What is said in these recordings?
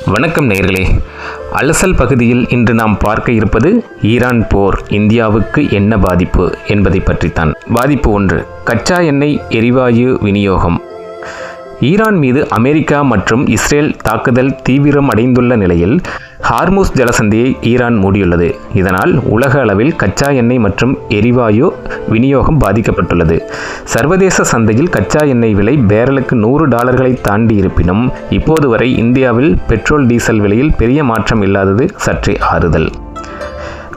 வணக்கம் நேயர்களே. அலசல் பகுதியில் இன்று நாம் பார்க்க இருப்பது ஈரான் போர் இந்தியாவுக்கு என்ன பாதிப்பு என்பதை பற்றித்தான். பாதிப்பு 1. கச்சா எண்ணெய் எரிவாயு விநியோகம். ஈரான் மீது அமெரிக்கா மற்றும் இஸ்ரேல் தாக்குதல் தீவிரம் அடைந்துள்ள நிலையில் ஹார்முஸ் ஜலசந்தியை ஈரான் மூடியுள்ளது. இதனால் உலக அளவில் கச்சா எண்ணெய் மற்றும் எரிவாயு விநியோகம் பாதிக்கப்பட்டுள்ளது. சர்வதேச சந்தையில் கச்சா எண்ணெய் விலை பேரலுக்கு $100 தாண்டி இருப்பினும் இப்போது வரை இந்தியாவில் பெட்ரோல் டீசல் விலையில் பெரிய மாற்றம் இல்லாதது சற்றே ஆறுதல்.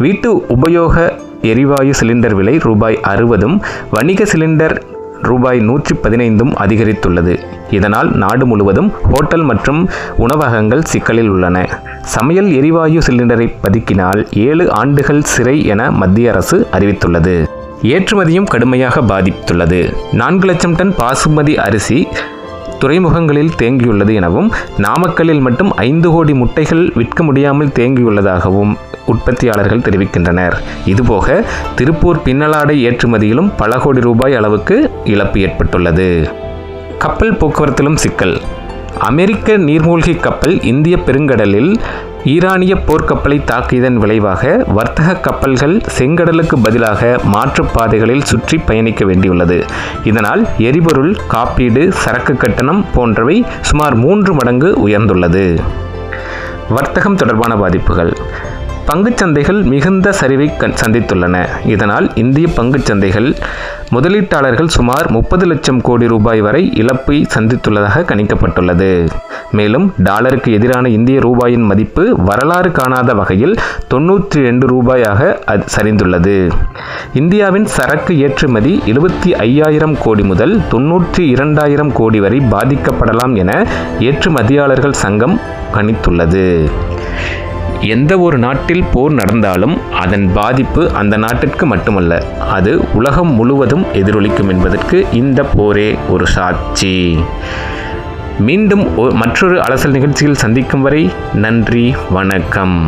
வீட்டு உபயோக எரிவாயு சிலிண்டர் விலை ₹60, வணிக சிலிண்டர் ₹115 அதிகரித்துள்ளது. இதனால் நாடு முழுவதும் ஹோட்டல் மற்றும் உணவகங்கள் சிக்கலில் உள்ளன. சமையல் எரிவாயு சிலிண்டரை பதுக்கினால் 7 ஆண்டுகள் சிறை என மத்திய அரசு அறிவித்துள்ளது. ஏற்றுமதியும் கடுமையாக பாதித்துள்ளது. 4 லட்சம் டன் பாசுமதி அரிசி துறைமுகங்களில் தேங்கியுள்ளது எனவும், நாமக்கல்லில் மட்டும் 5 கோடி முட்டைகள் விற்க முடியாமல் தேங்கியுள்ளதாகவும் உற்பத்தியாளர்கள் தெரிவிக்கின்றனர். இதுபோக திருப்பூர் பின்னலாடை ஏற்றுமதியிலும் பல கோடி ரூபாய் அளவுக்கு இழப்பு ஏற்பட்டுள்ளது. கப்பல் போக்குவரத்திலும் சிக்கல். அமெரிக்க நீர்மூழ்கி கப்பல் இந்திய பெருங்கடலில் ஈரானிய போர்க்கப்பலை தாக்கியதன் விளைவாக வர்த்தக கப்பல்கள் செங்கடலுக்கு பதிலாக மாற்றுப்பாதைகளில் சுற்றி பயணிக்க வேண்டியுள்ளது. இதனால் எரிபொருள், காப்பீடு, சரக்கு கட்டணம் போன்றவை சுமார் 3 மடங்கு உயர்ந்துள்ளது. வர்த்தகம் தொடர்பான பாதிப்புகள். பங்குச்சந்தைகள் மிகுந்த சரிவை சந்தித்துள்ளன. இதனால் இந்திய பங்குச்சந்தைகள் முதலீட்டாளர்கள் சுமார் 30 லட்சம் கோடி ரூபாய் வரை இழப்பை சந்தித்துள்ளதாக கணிக்கப்பட்டுள்ளது. மேலும் டாலருக்கு எதிரான இந்திய ரூபாயின் மதிப்பு வரலாறு காணாத வகையில் $92 சரிந்துள்ளது. இந்தியாவின் சரக்கு ஏற்றுமதி 75,000 கோடி முதல் 92,000 கோடி வரை பாதிக்கப்படலாம் என ஏற்றுமதியாளர்கள் சங்கம் கணித்துள்ளது. எந்த ஒரு நாட்டில் போர் நடந்தாலும் அதன் பாதிப்பு அந்த நாட்டிற்கு மட்டுமல்ல, அது உலகம் முழுவதும் எதிரொலிக்கும் என்பதற்கு இந்த போரே ஒரு சாட்சி. மீண்டும் மற்றொரு அலசல் நிகழ்ச்சியில் சந்திக்கும் வரை நன்றி, வணக்கம்.